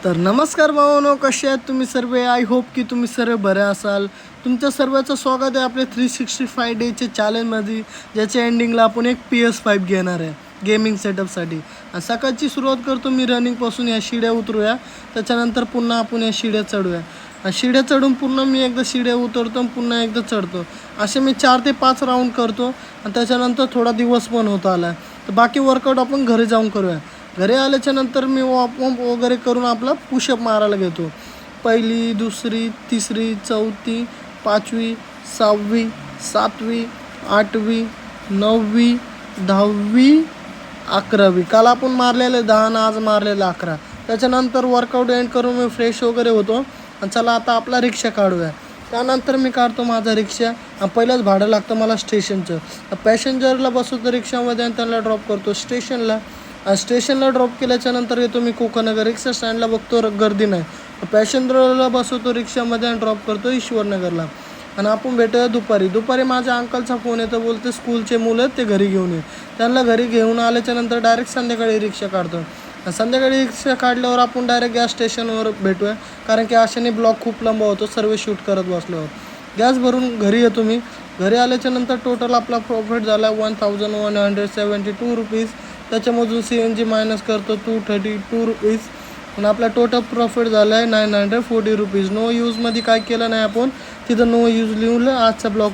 तर नमस्कार भावांनो, कसे आहेत तुम्ही सर्व. आय होप की तुम्ही सर्व बरे असाल. तुमच्या सर्वांचं स्वागत आहे आपल्या 365 डेचे चॅलेंजमध्ये, ज्याच्या एंडिंगला आपण एक PS5 घेणार आहे गेमिंग सेटअपसाठी. आणि सकाळची सुरुवात करतो मी रनिंगपासून. या शिड्या उतरूया, त्याच्यानंतर पुन्हा आपण या शिड्या चढूया. शिड्या चढून पुन्हा मी एकदा शिड्या उतरतो आणि पुन्हा एकदा चढतो. असे मी 4 ते 5 राऊंड करतो आणि त्याच्यानंतर थोडा दिवस पण होत आला. तर बाकी वर्कआउट आपण घरी जाऊन करूया. घरी आल्याच्या नंतर मी वॉर्मअप वगैरे करून आपला पुशअप मारायला घेतो. पहिली, दुसरी, तिसरी, चौथी, पाचवी, 6वी, 7वी, 8वी, 9वी, 10वी, 11वी. काल आपण मारलेले 10 आणि आज मारलेले 11. त्याच्यानंतर वर्कआउट एंड करून मी फ्रेश वगैरे होतो आणि चला आता आपला रिक्षा काढूया. त्यानंतर मी काढतो माझा रिक्षा. पहिलंच भाडं लागतं मला स्टेशनचं. पॅसेंजरला बसवतो रिक्षामध्ये आणि त्यांना ड्रॉप करतो स्टेशनला ड्रॉप केल्याच्यानंतर येतो मी कोकणनगर. रिक्षा स्टँडला बघतो गर्दी नाही. पॅसेंजरला बसवतो रिक्षामध्ये आणि ड्रॉप करतो ईश्वरनगरला. आणि आपण भेटूया दुपारी माझ्या अंकलचा फोन येतो, बोलते स्कूलचे मुलं आहेत ते घरी घेऊन ये. त्यांना घरी घेऊन आल्याच्यानंतर डायरेक्ट संध्याकाळी रिक्षा काढतो. संध्याकाळी रिक्षा काढल्यावर आपण डायरेक्ट गॅस स्टेशनवर भेटूया, कारण की अशाने ब्लॉग खूप लंबा होतो सर्व शूट करत बसल्यावर. गॅस भरून घरी येतो मी. घरी आल्याच्यानंतर टोटल आपला प्रॉफिट झाला 1172 रुपीज. त्याच्यामधून CNG मायनस करतो 232 रुपीज. आणि आपला टोटल प्रॉफिट झाला आहे 940 रुपीज. नो यूजमध्ये काय केलं नाही आपण, तिथं नो यूज लिहून आजचा ब्लॉग